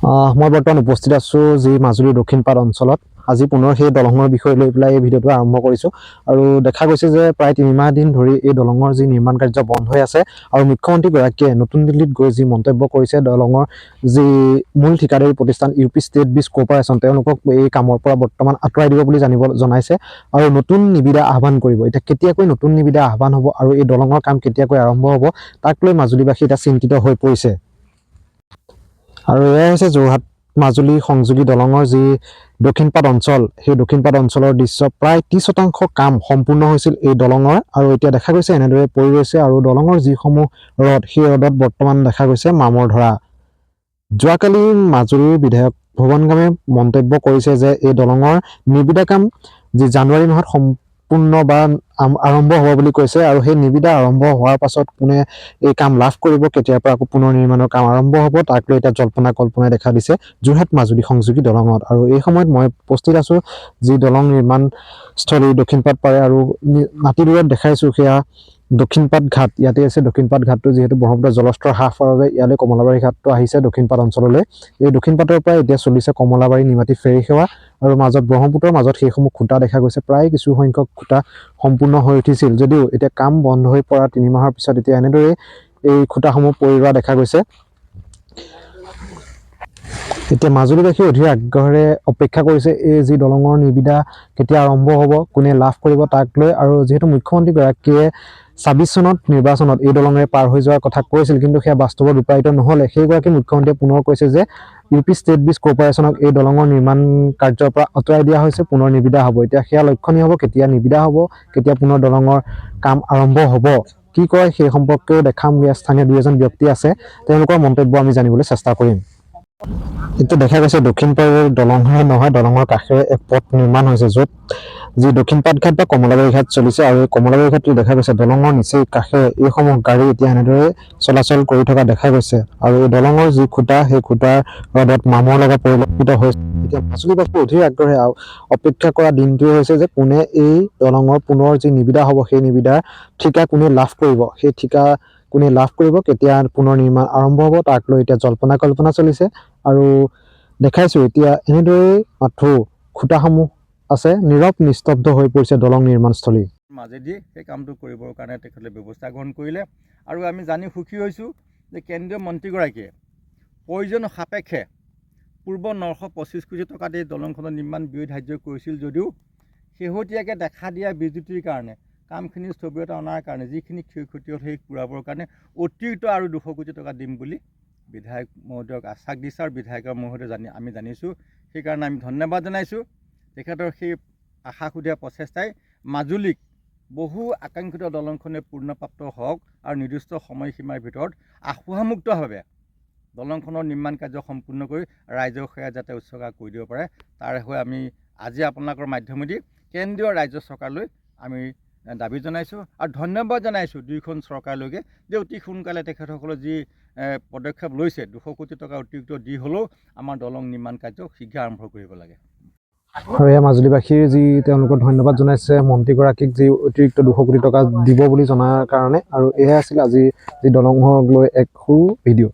মই বৰ্তমান উপস্থিত আছোঁ যি মাজুলীৰ দক্ষিণপাট অঞ্চলত। আজি পুনৰ সেই দলঙৰ বিষয় লৈ পেলাই এই ভিডিঅ'টো আৰম্ভ কৰিছোঁ। আৰু দেখা গৈছে যে প্ৰায় 3 মাহ দিন ধৰি এই দলঙৰ যি নিৰ্মাণ কাৰ্য বন্ধ হৈ আছে আৰু মুখ্যমন্ত্ৰীগৰাকীয়ে নতুন দিল্লীত গৈ যি মন্তব্য কৰিছে দলঙৰ যি মূল ঠিকাদাৰী প্ৰতিষ্ঠান UP ষ্টেট ব্ৰিজ কৰ্পৰেশ্যন তেওঁলোকক এই কামৰ পৰা বৰ্তমান আঁতৰাই দিব বুলি জনাইছে আৰু নতুন নিবিদা আহ্বান কৰিব। এতিয়া কেতিয়াকৈ নতুন নিবিদা আহ্বান হ'ব আৰু এই দলঙৰ কাম কেতিয়াকৈ আৰম্ভ হ'ব তাক লৈ মাজুলীবাসী এতিয়া চিন্তিত হৈ পৰিছে। আৰু এয়াই হৈছে যোৰহাট মাজুলী সংযোগী দলঙৰ যি দক্ষিণপাট অঞ্চল, সেই দক্ষিণপাট অঞ্চলৰ দৃশ্য। প্ৰায় 30% কাম সম্পূৰ্ণ হৈছিল এই দলঙৰ আৰু এতিয়া দেখা গৈছে এনেদৰে পৰি ৰৈছে আৰু দলঙৰ যিসমূহ ৰড সেই ৰডত বৰ্তমান দেখা গৈছে মামৰ ধৰা। যোৱাকালি মাজুলীৰ বিধায়ক ভুৱন গামে মন্তব্য কৰিছে যে এই দলঙৰ নিবিদা কাম যি জানুৱাৰী মাহত সম্পূৰ্ণ বা আৰম্ভ হ'ব বুলি কৈছে আৰু সেই নিবিদা আৰম্ভ হোৱাৰ পাছত কোনে এই কাম লাভ কৰিব, কেতিয়াৰ পৰা আকৌ পুনৰ নিৰ্মাণৰ কাম আৰম্ভ হ'ব তাক লৈ এতিয়া জল্পনা কল্পনাই দেখা দিছে যোৰহাট মাজুলী সংযোগী দলঙত। আৰু এই সময়ত মই উপস্থিত আছোঁ যি দলং নিৰ্মাণস্থলী দক্ষিণপাট পাৰে আৰু মাটি দূৰত দেখাইছোঁ সেয়া দক্ষিণপাট ঘাট। ইয়াতে আছে দক্ষিণপাট ঘাটটো, যিহেতু ব্ৰহ্মপুত্ৰ জলস্তৰ হ্ৰাস হোৱাৰ বাবে ইয়ালৈ কমলাবাৰী ঘাটটো আহিছে দক্ষিণপাট অঞ্চললৈ। এই দক্ষিণপাটৰ পৰা এতিয়া চলিছে কমলাবাৰী নিমাতী ফেৰী সেৱা আৰু মাজত ব্ৰহ্মপুত্ৰৰ মাজত সেইসমূহ খুঁটা দেখা গৈছে। প্ৰায় কিছু সংখ্যক খুঁটা সম্পূৰ্ণ হৈ উঠিছিল যদিও এতিয়া কাম বন্ধ হৈ পৰা 3 মাহৰ পিছত এতিয়া এনেদৰেই এই খুঁটাসমূহ পৰি ৰোৱা দেখা গৈছে। এতিয়া মাজুলীবাসী অধীৰ আগ্ৰহেৰে অপেক্ষা কৰিছে এই যি দলঙৰ নিবিদা কেতিয়া আৰম্ভ হ'ব, কোনে লাভ কৰিব তাক লৈ। আৰু যিহেতু মুখ্যমন্ত্ৰীগৰাকীয়ে 26 চনত নিৰ্বাচনত এই দলঙেৰে পাৰ হৈ যোৱাৰ কথা কৈছিল কিন্তু সেয়া বাস্তৱত ৰূপায়িত নহ'লে, সেইগৰাকী মুখ্যমন্ত্ৰীয়ে পুনৰ কৈছে যে UP ষ্টেট ব্ৰিজ কৰ্পৰেশ্যনক এই দলঙৰ নিৰ্মাণ কাৰ্যৰ পৰা আঁতৰাই দিয়া হৈছে, পুনৰ নিবিদা হ'ব। এতিয়া সেয়া লক্ষণীয় হ'ব কেতিয়া নিবিদা হ'ব, কেতিয়া পুনৰ দলঙৰ কাম আৰম্ভ হ'ব। কি কয় সেই সম্পৰ্কেও দেখাম। স্থানীয় 2-এজন ব্যক্তি আছে, তেওঁলোকৰ মন্তব্য আমি জানিবলৈ চেষ্টা কৰিম। এতিয়া দেখা গৈছে দক্ষিণপাটৰ দলংহে নহয়, দলঙৰ কাষেৰে এক পথ নিৰ্মাণ হৈছে য'ত যি দক্ষিণপাট ঘাট বা কমলাবাৰী ঘাট চলিছে আৰু এই কমলাবাৰী ঘাটটো দেখা গৈছে দলঙৰ নিচেই কাষেৰে এইসমূহ গাড়ী এতিয়া এনেদৰে চলাচল কৰি থকা দেখা গৈছে। আৰু এই দলঙৰ যি খুঁটা সেই খুঁটাৰ ৰডত মামৰ লগা পৰিলক্ষিত হৈছে। এতিয়া মাজুলীবাসী অধীৰ আগ্ৰহে অপেক্ষা কৰা দিনটোৱে হৈছে যে কোনে এই দলঙৰ পুনৰ যি নিবিদা হ'ব সেই নিবিদাৰ ঠিকা কোনে লাভ কৰিব, সেই ঠিকা কোনে লাভ কৰিব, কেতিয়া পুনৰ নিৰ্মাণ আৰম্ভ হ'ব তাক লৈ এতিয়া জল্পনা কল্পনা চলিছে। আৰু দেখাইছোঁ এতিয়া এনেদৰেই মাথো খুঁটাসমূহ আছে, নীৰৱ নিস্তব্ধ হৈ পৰিছে দলং নিৰ্মাণস্থলী। মাজেদি সেই কামটো কৰিবৰ কাৰণে তেখেতে ব্যৱস্থা গ্ৰহণ কৰিলে। আৰু আমি জানি সুখী হৈছোঁ যে কেন্দ্ৰীয় মন্ত্ৰীগৰাকীয়ে প্ৰয়োজন সাপেক্ষে পূৰ্ব 925 কোটি টকা দি দলংখনৰ নিৰ্মাণ ব্যয় ধাৰ্য কৰিছিল যদিও শেহতীয়াকৈ দেখা দিয়া বিজুতিৰ কাৰণে কামখিনি স্থবিৰতা অনাৰ কাৰণে যিখিনি ক্ষয় ক্ষতি হ'ল সেই পূৰাবৰ কাৰণে অতিৰিক্ত আৰু 200 কোটি টকা দিম বুলি বিধায়ক মহোদয়ক আশ্বাস দিছে আৰু বিধায়কৰ মহোদয় আমি জানিছোঁ। সেইকাৰণে আমি ধন্যবাদ জনাইছোঁ। তেখেতৰ সেই আশা সুধীয়া প্ৰচেষ্টাই মাজুলীক বহু আকাংক্ষিত দলংখনে পূৰ্ণপ্ৰাপ্ত হওক আৰু নিৰ্দিষ্ট সময়সীমাৰ ভিতৰত আশোহামুক্তভাৱে দলংখনৰ নিৰ্মাণ কাৰ্য সম্পূৰ্ণ কৰি ৰাইজৰ সেৱা যাতে উৎসৰ্গা কৰি দিব পাৰে তাৰ হৈ আমি আজি আপোনালোকৰ মাধ্যমেদি কেন্দ্ৰীয় ৰাজ্য চৰকাৰলৈ আমি দাবী জনাইছোঁ আৰু ধন্যবাদ জনাইছোঁ দুয়োখন চৰকাৰলৈকে যে অতি সোনকালে তেখেতসকলে যি পদক্ষেপ লৈছে 200 কোটি টকা অতিৰিক্ত দি হ'লেও আমাৰ দলং নিৰ্মাণ কাৰ্য শীঘ্ৰে আৰম্ভ কৰিব লাগে। আৰু এয়া মাজুলীবাসীৰ যি তেওঁলোকক ধন্যবাদ জনাইছে মন্ত্ৰীগৰাকীক যি অতিৰিক্ত 200 কোটি টকা দিব বুলি জনাৰ কাৰণে। আৰু এয়াই আছিল আজি যি দলঙক লৈ এক সৰু ভিডিঅ'।